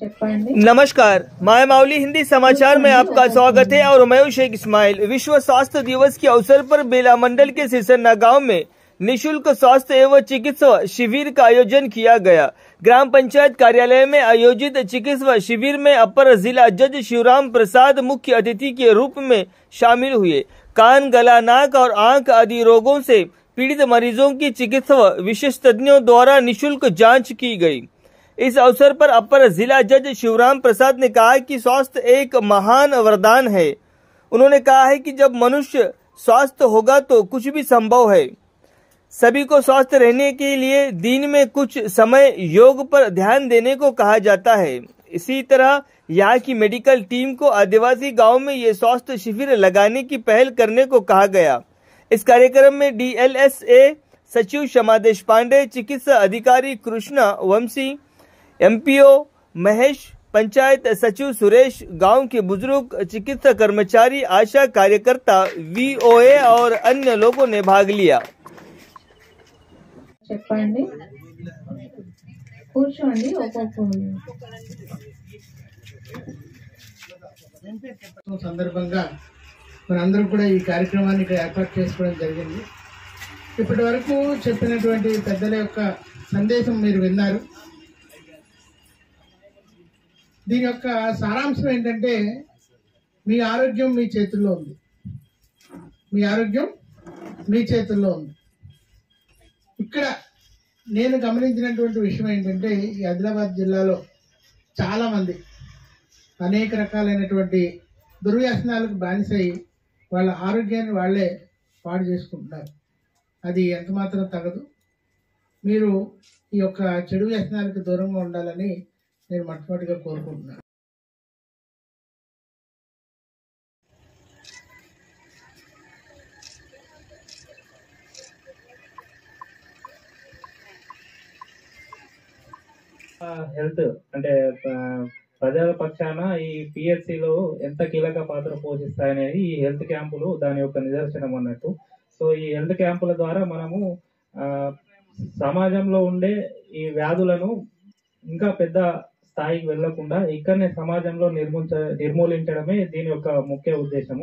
नमस्कार, माय माउली हिंदी समाचार में आपका स्वागत है और मैं शेख इस्माइल। विश्व स्वास्थ्य दिवस के अवसर पर बेला मंडल के सिसन्ना गांव में निशुल्क स्वास्थ्य एवं चिकित्सा शिविर का आयोजन किया गया। ग्राम पंचायत कार्यालय में आयोजित चिकित्सा शिविर में अपर जिला जज शिवराम प्रसाद मुख्य अतिथि के रूप में शामिल हुए। कान, गला, नाक और आंख आदि रोगों से पीड़ित मरीजों की चिकित्सा विशेषज्ञों द्वारा निशुल्क जाँच की गयी। इस अवसर पर अपर जिला जज शिवराम प्रसाद ने कहा कि स्वास्थ्य एक महान वरदान है। उन्होंने कहा है कि जब मनुष्य स्वस्थ होगा तो कुछ भी संभव है। सभी को स्वस्थ रहने के लिए दिन में कुछ समय योग पर ध्यान देने को कहा जाता है। इसी तरह यहाँ की मेडिकल टीम को आदिवासी गांव में ये स्वास्थ्य शिविर लगाने की पहल करने को कहा गया। इस कार्यक्रम में DLSA सचिव क्षमा देशपांडे, चिकित्सा अधिकारी कृष्णा वंशी, MPO महेश, पंचायत सचिव सुरेश, गांव के बुजुर्ग, चिकित्सा कर्मचारी, आशा कार्यकर्ता, VOA और अन्य लोगों ने भाग लिया। సందర్భంగా మనందరం కూడా ఈ కార్యక్రమాన్ని ఇక్కడ ఏర్పాటు చేసుకోవడం జరిగింది. ఇప్పటి వరకు చెప్పినటువంటి పెద్దల యొక్క సందేశం మీరు విన్నారు. దీని యొక్క సారాంశం ఏంటంటే మీ ఆరోగ్యం మీ చేతుల్లో ఉంది. మీ ఆరోగ్యం మీ చేతుల్లో ఉంది. ఇక్కడ నేను గమనించినటువంటి విషయం ఏంటంటే ఈ ఆదిలాబాద్ జిల్లాలో చాలా మంది అనేక రకాలైనటువంటి దుర్వ్యసనాలకు బానిసై వాళ్ళ ఆరోగ్యాన్ని వాళ్ళే పాడు చేసుకుంటున్నారు. అది ఎంత మాత్రం తగదు. మీరు ఈ యొక్క చెడు వ్యసనాలకు దూరంగా ఉండాలని నేను మొట్టమొదటిగా కోరుకుంటున్నాను. హెల్త్ అంటే ప్రజల పక్షాన ఈ PHCలో ఎంత కీలక పాత్ర పోషిస్తాయనేది ఈ హెల్త్ క్యాంపులు దాని యొక్క నిదర్శనం అన్నట్టు. సో ఈ హెల్త్ క్యాంపుల ద్వారా మనము సమాజంలో ఉండే ఈ వ్యాధులను ఇంకా పెద్ద స్థాయికి వెళ్లకుండా ఇక్కడనే సమాజంలో నిర్మూలించడమే దీని యొక్క ముఖ్య ఉద్దేశము.